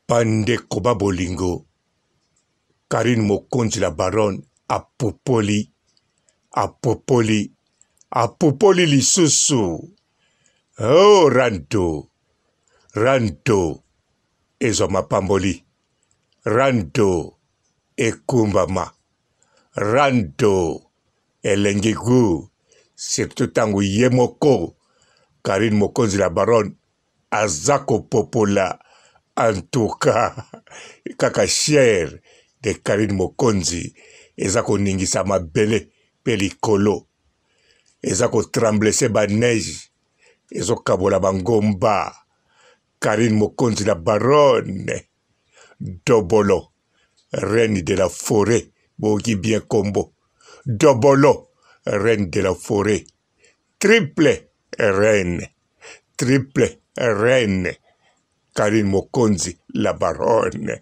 Bande Koba Bolingo, Karine Mokonzi la baronne, Apopoli, lisusu. Oh, Rando, Ezoma Pamboli, Rando, Ekumbama, Rando, Elengegu, surtout tango Yemoko, Karine Mokonzi la baronne, Azako Popola, en tout cas, kaka cher de Karine Mokonzi, ezako ningisa mabele pelikolo, ezako tremblese ba neige, ezo kabola bangomba, Karine Mokonzi la baronne, Dobolo, reine de la forêt, bogi bien combo, Dobolo, reine de la forêt, triple reine, Karine Mokonzi, la baronne.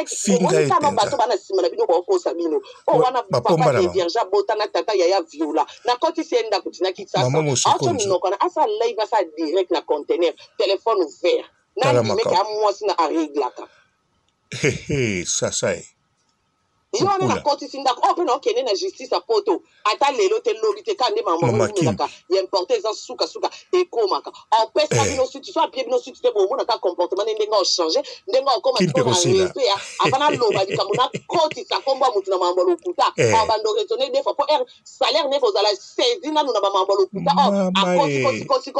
Finga no bato bana simana bino ba kosa bino o wana papa de vierge botana tata ya viola na koti senda kutina kitsa auto mino kona asa live asa direct na conteneur téléphone ouvert na mi meka mwasi na areglaka ça yo na koti sinda ko pe no kene na justice a poto ata lelo te lobi te kande mama ngaka ya importer za suka e komaka en pesa bino suti so apie bino suti te bo mona ka comportement ndenga o changer ndenga o koma ko na respect afana loba dikambo na koti sa komba mutu na mambo lokuta abando raisonner des fois pour salaire ne vous ala saisir na na mambo lokuta a kosi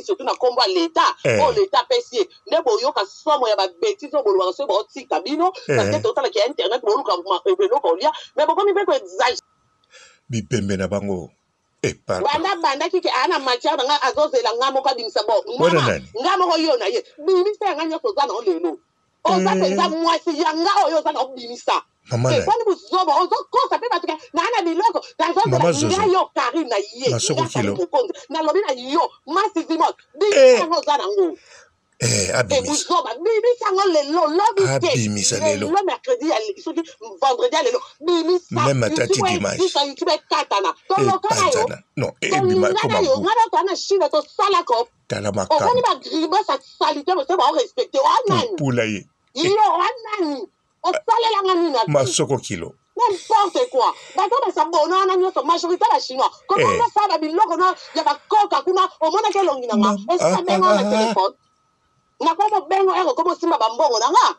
surtout na komba l'état l'état pesier ne bo yo ka somo ya ba bêtise bo lo so bo tika bino parce que total ki internet bo lu ka mais pourquoi mi fait que exagérer bipembe na bango banda kike ana matière nga azozela ngamo ka bimisa bo ngamo ko yo na ye bimisa nga nyo kozana o lelo o za penza mwasi yanga o yo za na bimisa e kwani buzobo o zo kosa pe batuke na ana biloko nga yo Karine na ye na lobi na yo masi zimot bimisa ngo za na ngo abimisa le mercredi vendredi même atati dimanche non ebima tala masoko kilo n'importe quoi. Bato ba sabona na nyoto majorité la chinois. Comment on ça ba biloko na ya ba koka kuna o mona ke longi na nga. Est-ce que benga na téléphone? Na kwa bengo ero como simba bambongo na nga.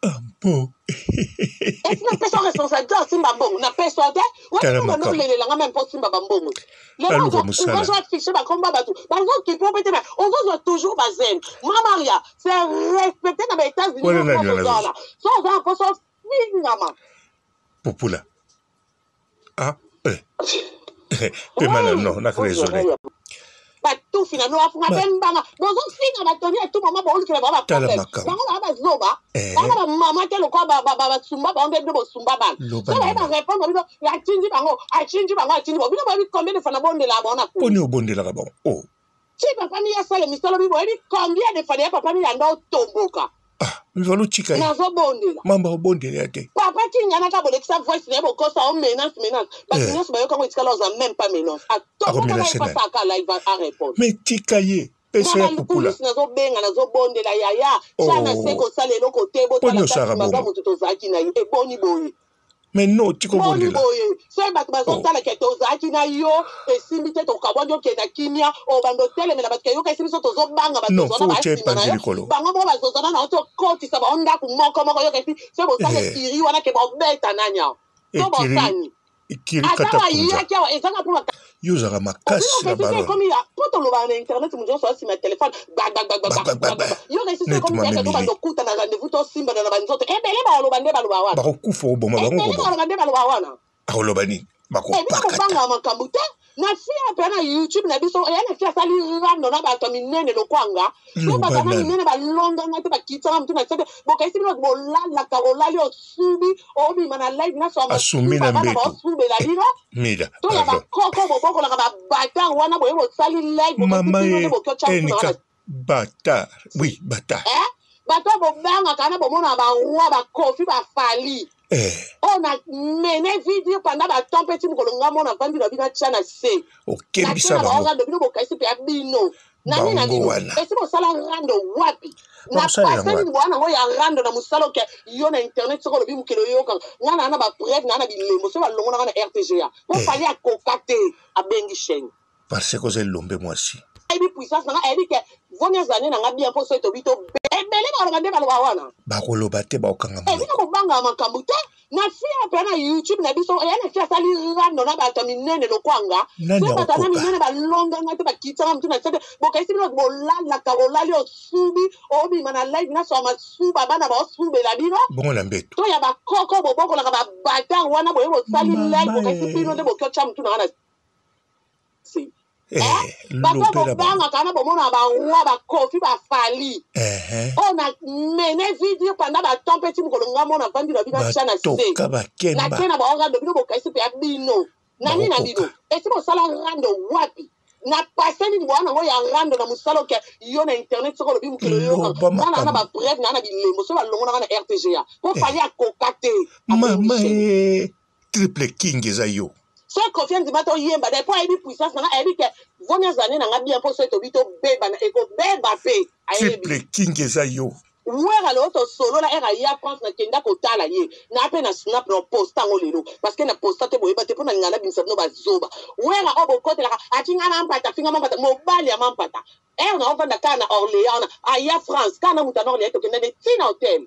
Ampo. Est-ce que personne responsable simba bambongo na personne te? Ouais, on no lele la nga même pas simba bambongo. Les gens on va afficher ba combat bato. Ba zo qui peut peut-être on zo toujours bazen. Maria, c'est respecté dans les États-Unis. Ça on va encore ça finama. Popula. Ah, non, na raisonné. Tout finalement, on a fait un banga. Dans un film, on a tenu à tout moment pour que la baba problème. Dans la zoba, dans la maman qui est le corps, baba sumba, on est de sumba ban. Ça va répondre la tindi bango, a tindi bango, a tindi bango. Vous avez combien de fois de la bonne? On est au bon de la bon. Oh. Si papa mi a ça le mystère, vous avez combien de fois papa mi a dans tomboka? Mivalo chika yi. Nazo bondela. Mamba obondela yate. Papa ki nyana ka bole kisa voice nebo kosa o menace. Parce que nyos ba yo kango itikala oza même pas menace. Attends, comment il passe à live à répondre. Mais tikaye. Pesa ya popula. Nazo benga nazo bondela yaya. Chana seko sale lo kote bo tala ta manga mutu to zaki na yi e boni boyi. Mais non, tu comprends là. C'est parce que ça la keto zaki na yo e simite to kabonjo ke na kimia o bando tele me na parce que yo ka simite to zo banga ba to zo na ba simana. Bango mo ba zo na to koti sa ba onda ku moko yo ke c'est pour ça que kiri wana ke ba beta nanya. To bo tani. Kiri kata kunza. Yo zara makasi la baro. Comme il a poto lo ba na internet mu jo so si ma téléphone bag. Yo ke c'est comme ça que to kuta na rendez-vous to simba na ba nzoto. E bele ba lo bande ba lo ba wana. Ba ko kufa o boma ba ngo. Ba lo bande ba lo ba wana. Aholo bani. Ba ko pakata. Banga makambuta. Na fia pe na YouTube na biso ya na fia sali rando na ba to minene lo kwanga. So ba na minene ba longa na te ba kitsa mtu na sebe. Bo ka isi no bo la ka o la yo subi o bi mana live na so asumi na mbeto. Sube la lino. Mida. To la ba koko bo la ba bata wana bo sali live bo mama enika bata. Oui, bata. bato bobanga kana bomona ba roi ba Kofi ba Fali on a mené vidéo pendant ba temps petit kolonga mona vandi na bina chana se OK bisa ba orando bino bokaisi pe abino nani na bino esi bo sala rando wapi na paseni bwana ngo ya rando na musalo ke yo na internet soko lobi mukelo yo kan ngana na ba preuve na bilemo so ba longo na RTGA on fallait à kokate a bengi chaîne parce que c'est lombe moi aussi ebi puissance na ebi ke vonia zane na ngabia po so to bito bele ba ngande ba wana ba koloba te ba okanga ebi ko banga makambu te na fia pe na YouTube na biso ya na fia sali rando na ba minene lokwanga so ba tana minene ba longa ngate ba kitsa mtu na sete bokaisi bino bolala ka olali osubi obi mana live na so ma suba bana ba osube la bino bongo na mbeto to ya ba koko boboko la ba bata wana boyo sali live bokaisi bino de bokyocha mtu na wana si bato bobanga kana bomona ba roi ba Kofi ba Fali on a mené vidéo pendant ba temps petit kolonga mona vandi na bina chana se na kena ba orando bino bokaisi pe abino nani na bino esi bo sala rando wapi na paseni bwana ngo ya rando na musalo ke yo na internet soko lobi mukelo yo kana na ba preuve na bilemo so ba longo na RTGA ko fali akokate mama triple king ezayo so confiance bato yemba des fois ebi puissance na ebi ke vonia zane na ngabia po so to bito beba na eko beba pe triple king ezayo wera lo to solo la era ya France na kenda ko tala ye na pe na snap no posta ngolelo parce que na posta te boyeba te pona ngana binsa no bazoba wera obo kote la atinga na mpata finga mpata mobali ya mpata na ovanda kana Orléans aya France kana mutana Orléans to kenda de tina hotel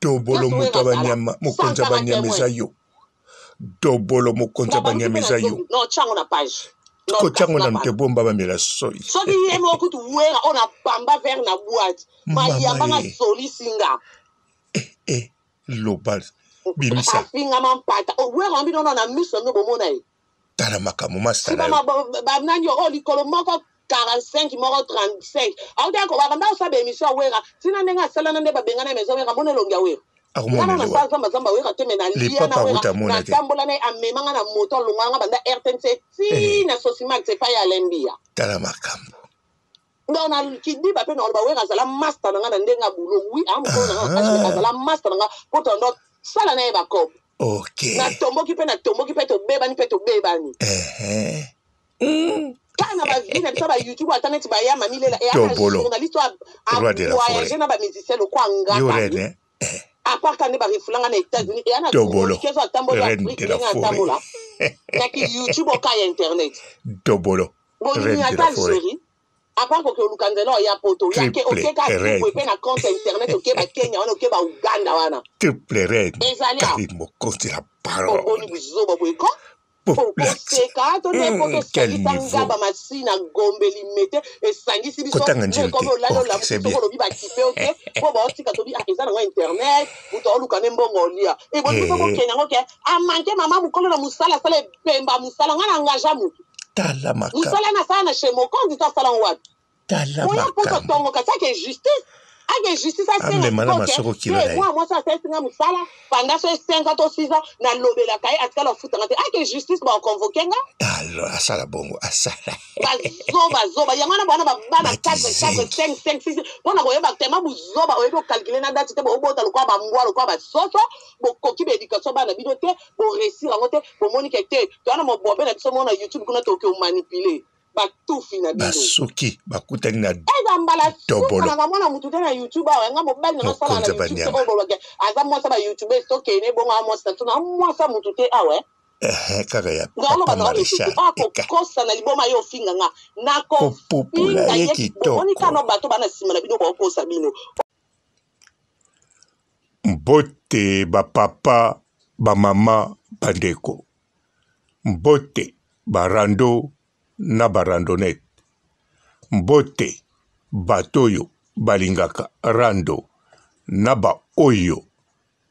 dobolo mutabanyama mukonza banyama ezayo dobolo mokonza banyameza yo no chango na page ko chango na ntebomba bamela soyi so di yemo kutu wera ona pamba vers na boîte ma yamba na soli singa lobal bimisa afinga mampata o wera mbi no na miso no bomona e tala makamu master ba nanyo o likolo moko 45 moko 35 auta ko ba nda o sabe emission wera sina ndenga sala na ndeba bengana mezo wera mona longia wera ngana na zamba zamba wera teme na lia na wera na tambola na amemanga na moto lunganga banda RTNC ti na Sosimax pa ya lembia tala makambo dona kidi ba pe no ba wera sala master na ngana ndenga bulo wi am ko na sala master nga poto ndo sala na ba ko okay na tomboki pe to beba ni kana ba vina tsa ba YouTube internet ba ya mamile ya journaliste a voyager na ba musicien lo kwa ngata à part quand on refulanga na États-Unis et ana dobolo Afrique na tambola na ki YouTube au cas internet dobolo reine de la forêt à part que lukandelo ya poto ya ke oke ka ku pe na compte internet oke ba Kenya wana oke ba Uganda wana triple reine karimo konti la parole oni bizoba boyko seka to ne poto sangisa ba masina gombeli mete e sangisi biso ko lalo la ko lobi ba kipe oke ko ba otika to bi akeza na internet uto olukane mbongo lia e bo biso ko Kenya ngoke amanke mama mukolo na musala sala pemba musala ngana ngaja mutu tala maka musala na sana chez mo quand dit ça sala wapi tala maka poto tongo ka ça que justice age justice a senga moi ça c'est singa musala pendant ce 5 ans 6 ans na lobela kai atkala futa ngate age justice ba convoquer nga alors asala bongo asala bazoba yangana bana bana 4 5 6 bona boyeba tema buzoba oyedo calculer na date te bo bota lokwa ba mbwa lokwa ba soso bo koki be education bana bino te bo réussir ngote bo monika te to ana mo bobe na biso mona YouTube kuna to ke manipuler batufi na bino basuki bakutani na dobolo na mwana mutu na YouTube awa nga mobali na sala na YouTube ko boloke aza mwasa ba YouTube stoke ne bonga mwasa tuna mwasa mutu te awe kaka ya papa marisha kosa na liboma yo finga nga nako popula yekitoko oni kano bato bana sima na bino ko kosa bino mbote ba papa ba mama bandeko mbote barando na barandonet mbote batoyo balingaka rando na ba oyo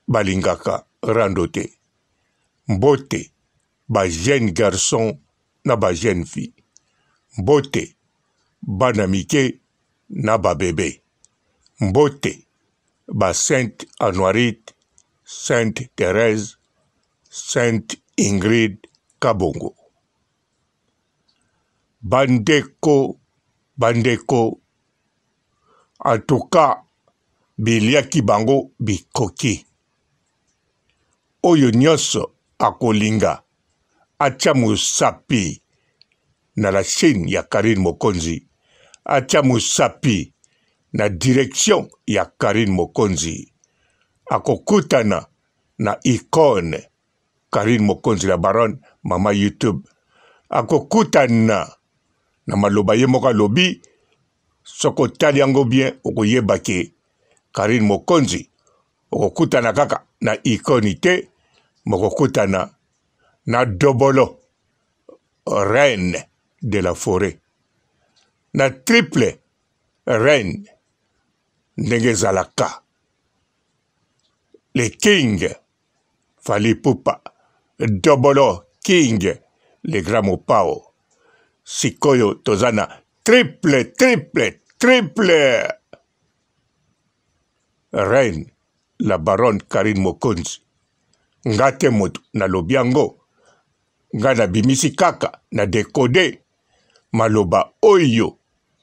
balingaka rando te mbote ba jeune garçon na ba jeune fille mbote bana mike na ba bébé mbote ba Sainte Anoirite, Sainte Thérèse, Sainte Ingrid Kabongo. Bandeko, en tout cas, biliaki bango bikoki. Oyo nyonso akolinga atia mosapi na la chaîne ya Karine Mokonzi, atia mosapi na direction ya Karine Mokonzi, akokutana na icône Karine Mokonzi la baronne mama YouTube, akokutana na maloba ye moko alobi soko tali yango bien okoyeba ke Karine Mokonzi okokutana kaka na icône te, mokokutana na Dobolo, reine de la forêt, na triple reine ndenge ezalaka. Le king Fally Ipupa, Dobolo king le grand Mopao. Sikoyo tozana triple reine la baronne Karine Mokonzi. Ngate moto na lobiango, nga na bimisi kaka na dekode maloba oyo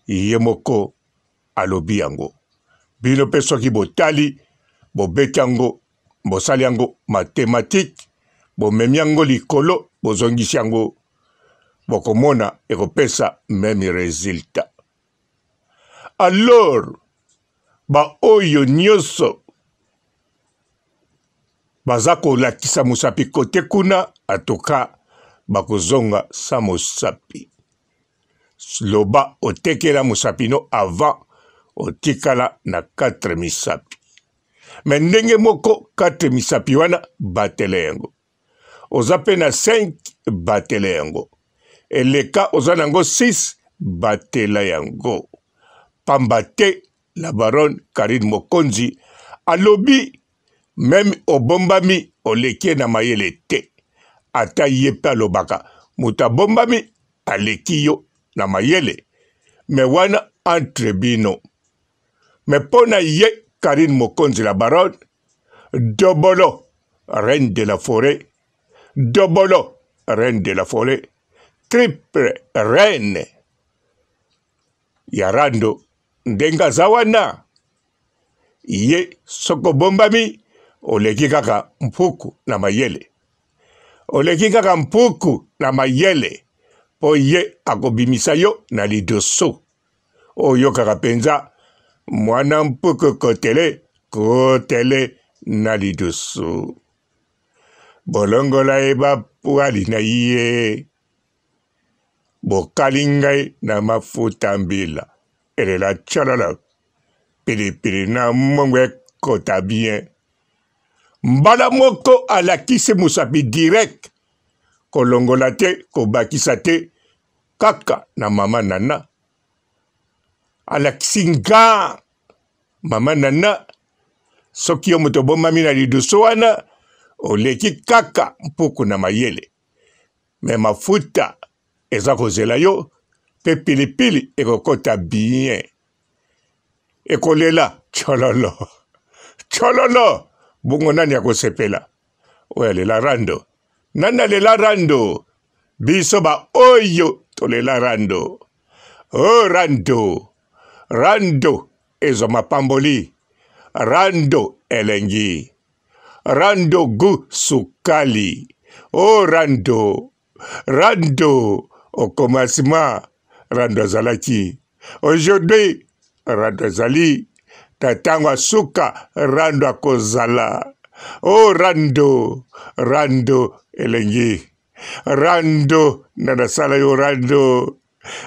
yemoko alobi yango. Bino pe soki botali, bobeti yango, bosali yango mathématique, bomemi yango likolo, bozongisi yango, bokomona ekopesa même résultat. Alors, ba oyo nyonso baza kolakisa mosapi kote kuna, atoka bakozonga sa mosapi. Loba otekela mosapi no avant otikala na 4 misapi. Mais ndenge moko 4 misapi wana batele yango. Oza pe na 5 batele yango. Eleka oza nango 6 batela yango. Pambate la baronne Karine Mokonzi alobi même obombami olekie na mayele te. Ata ye pe alobaka muta bombami aleki yo na mayele. Me wana entre bino. Me pona ye Karine Mokonzi la baronne, Dobolo, reine de la forêt, Dobolo, reine de la forêt, triple reine Yarando ndenga zawana. Ye soko bombami oleki kaka mpuku na mayele. Oleki kaka mpuku na mayele po ye akobimisa yo na lidoso. Oyo kaka penza mwana mpuku kotele na lidoso. Bolongola eba puali na ye. Bokalingai na mafuta mbila. Elela chalala. Pilipili na mongwe kota bien. Mbala moko alakise mosapi direct. Kolongola te, kobakisa te. Kaka na mama nana. Alakisinga mama nana. Soki yo moto bomami na lidoso wana. Oleki kaka mpuku na mayele. Me mafuta eza kozela yo. Pe pilipili ekokota bien. Ekolela chololo. Chololo. Bungo nani akosepela. Oya lela rando. Nana lela rando. Biso ba oyo to lela rando. Oh rando. Rando ezo mapamboli. Rando elengi. Rando gu sukali. Oh rando. Rando au commencement. Rando zalaki. Aujourd'hui, rando zali. Tatangwa suka rando akozala. Oh rando. Rando elengi. Rando nanasala yo rando.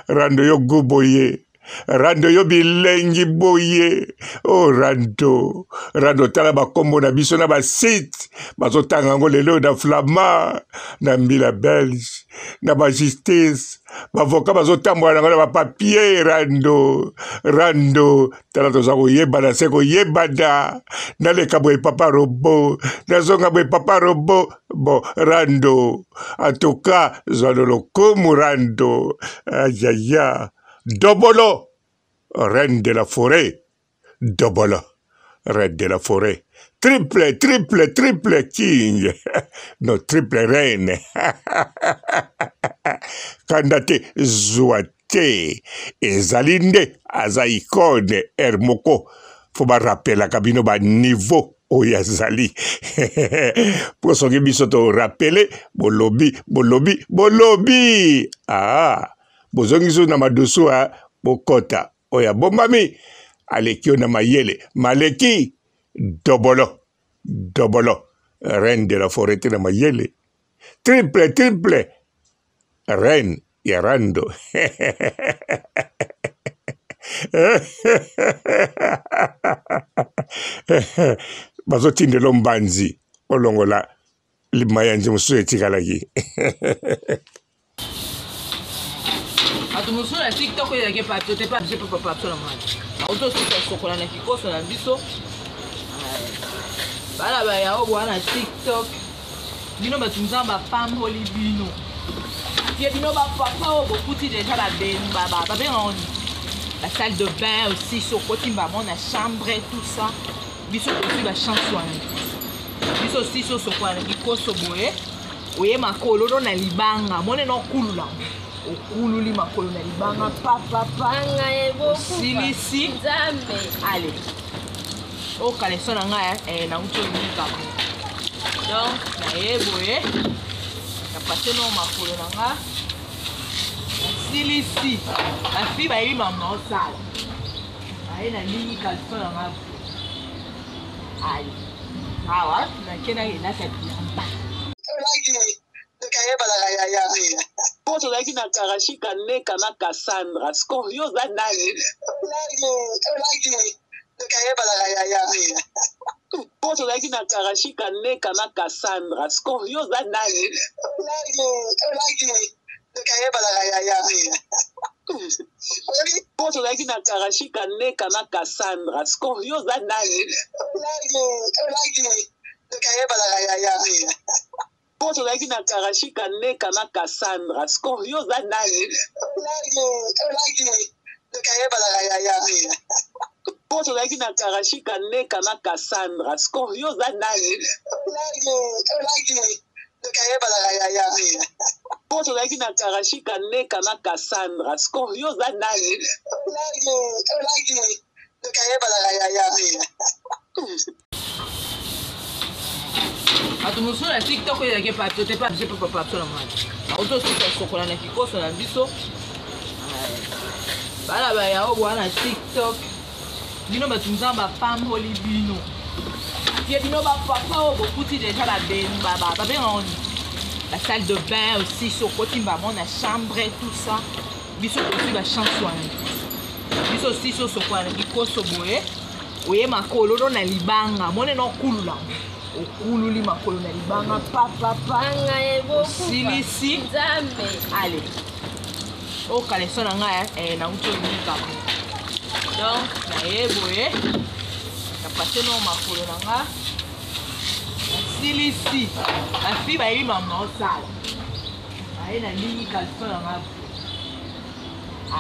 Rando yo guboye. Rando yo bilengi boye. Oh rando. Rando tala bakombo na biso na basite. Bazotanga ngo lelo na Flama. Na Mbila Belge. Na ba justice. Bavoka bazotambola na ba papier rando. Rando. Tala toza koyeba na seko yebada. Na leka boye papa robo. Na zonga boye papa robo. Bon rando. En tout cas, zalolo komu rando. Ayaya. Dobolo, reine de la forêt. Dobolo, reine de la forêt. Triple king. No, triple reine. Kandate Zouate. Ezalinde, aza icône, Hermoko. faut ba rappela kabino ba niveau oyazali pour soki biso to rappeler bolobi bozongiso na madoso a bokota oya bombami alekio na mayele maleki dobolo reine de la forêt na mayele triple reine yarando bazotindela mbanzi olongola limayanji musu etikalaki atumusu na TikTok yake pato te pa je peux pas sur la main auto sokola na kikoso na biso bala ba ya obo na TikTok bino batunza ba femme holi bino tie bino ba papa obo kuti déjà la ben baba ba ben on la salle de bain aussi sur côté maman la chambre et tout ça biso aussi la chanson biso aussi so sokola na kikoso boye oye makolo do na libanga mone no kulula okululi makolo na libanga papa silisi nzambe allez o kaleso na nga na uto nika donc na yeboye na passé no makolo na nga silisi la fille ba yima mo sala ai na nini kaleso na nga ai hawa na kena ina ka tiamba Poso laki na karashika neka na Cassandra Scorio za nani Poso laki na karashika neka na Cassandra Scorio za nani Poso laki na karashika neka na Cassandra Scorio za nani Poso laki na karashika neka na Cassandra Scorio za nani Poso laki na karashika neka na Cassandra Scorio za nani Poso laki na karashika neka na Cassandra Scorio za nani atumusu na TikTok yake pato te pa je peux pas sur la main auto sokola na kikoso na biso bala ba ya obo na TikTok bino batunza ba femme holi bino tie bino ba papa obo kuti déjà la ben baba ba ben on la salle de bain aussi sur côté maman la chambre et tout ça biso aussi la chanson biso aussi so sokola na kikoso boye oye makolo do na libanga mone no kulula okululi makolo na libanga papa silisi nzambe allez o kaleso na nga na uto nika donc na yeboye na passé no makolo na nga silisi la fille ba yima mo sala ai na nini kaleso na nga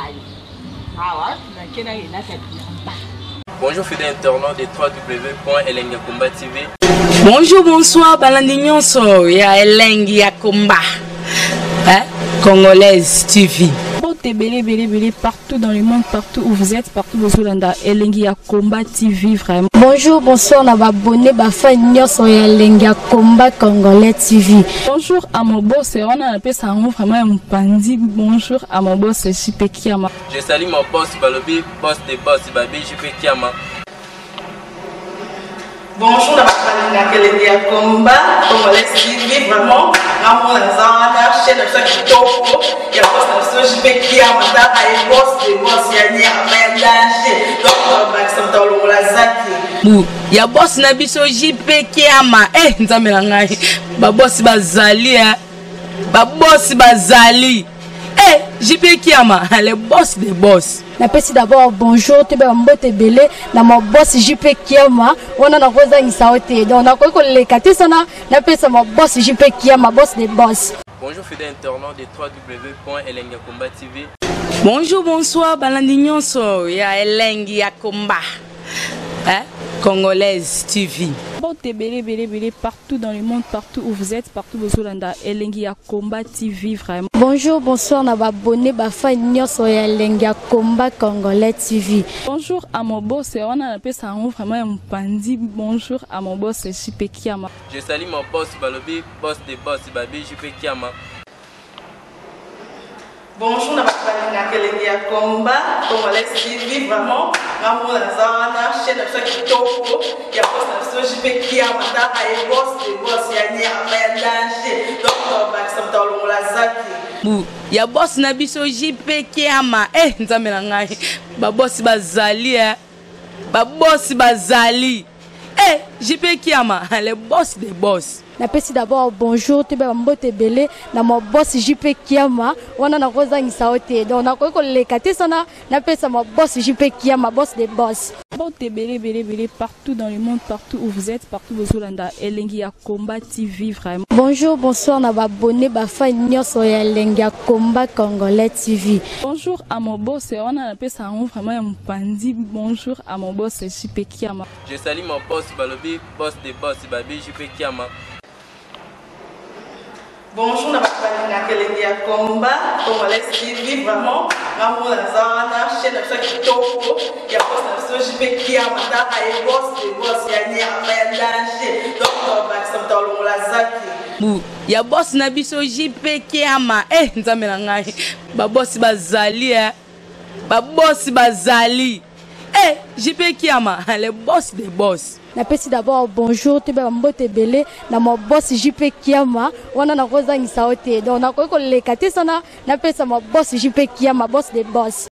ai hawa na kena ina ka tiamba. Bonjour fidèles internautes de www.elengiakomba TV. Bonjour, bonsoir, balandi nyonso ya Elengi ya Komba, Congolaise TV. Belé partout dans le monde, partout où vous êtes, partout où vous êtes, Elengi ya Komba TV vraiment. Bonjour, bonsoir, on va abonner bafa nyonso ya Elengi ya Komba Congolais TV. Bonjour à mon boss, on a appelé ça vraiment un pandi. Bonjour à mon boss, JP Kiama. Je salue mon boss Balobi, boss des boss Babi, JP Kiama. Bonjour, la Elengi ya Komba Congolais TV vraiment. Ramon Lazana, chef de chaque topo, il y a boss de JP Kiama, et boss des boss, il y a un danger. Donc, on va s'entendre le Lazaki. Ya boss na biso JP Kiama nzambe na ngai ba boss bazali ba boss bazali JP Kiama le boss des boss. Napesi d'abord bonjour te ba mbote belé na mo boss JP Kiama ona na koza ngisaote donc na ko lekate sana napesa mo boss JP Kiama boss des boss. Bonjour fidèles internautes de www.elengiakomba TV. Bonjour bonsoir balandi nyonso ya Elengi ya Komba Congolaise TV. Bon, belé, partout dans le monde, partout où vous êtes, partout où vous êtes, Elengia Combat TV, vraiment. Bonjour, bonsoir, na abonné, fan nyonso ya Elengia Combat Congolais TV. Bonjour à mon boss, on a appelé ça vraiment un pandi. Bonjour à mon boss, JP Kiama. Je salue mon boss Balobi, boss des boss Babi, JP Kiama. Bonjour, na Elengia Combat Congolais TV, vraiment. Amour la zana, chaîne de chaque kitoko, il y a boss de JP Kiama, et boss des boss, il y a un danger. Donc, on va dans la zaki. Ya boss na biso JP Kiama nzambe na ngai ba boss bazali ba boss bazali JP Kiama le boss des boss. Napesi d'abord bonjour te ba mbote belé na mo boss JP Kiama wana na kozangisa ote donc na ko lekate sana napesa mo boss JP Kiama boss des boss. Bon, belé, partout dans le monde, partout où vous êtes, partout où vous êtes, Elengia Combat TV, vraiment. Bonjour, bonsoir, na abonné, fan nyonso ya Elengia Combat Congolais TV. Bonjour à mon boss, on a appelé ça vraiment un pandi. Bonjour à mon boss, JP Kiama. Je salue mon boss Balobi, boss des boss Babi, JP Kiama. Bonjour, na Elengia Combat Congolais TV, vraiment. Amour la zana, chaîne de chaque kitoko, il y a boss de JP Kiama, et boss des boss, il y a un danger. Donc, on va dans la zaki. Ya boss na biso JP Kiama nzambe na ngai ba boss bazali ba boss bazali JP Kiama le boss des boss. Napesi d'abord bonjour te ba mbote belé na mo boss JP Kiama wana na kozangisa ote donc na ko lekate sana napesa mo boss JP Kiama boss des boss.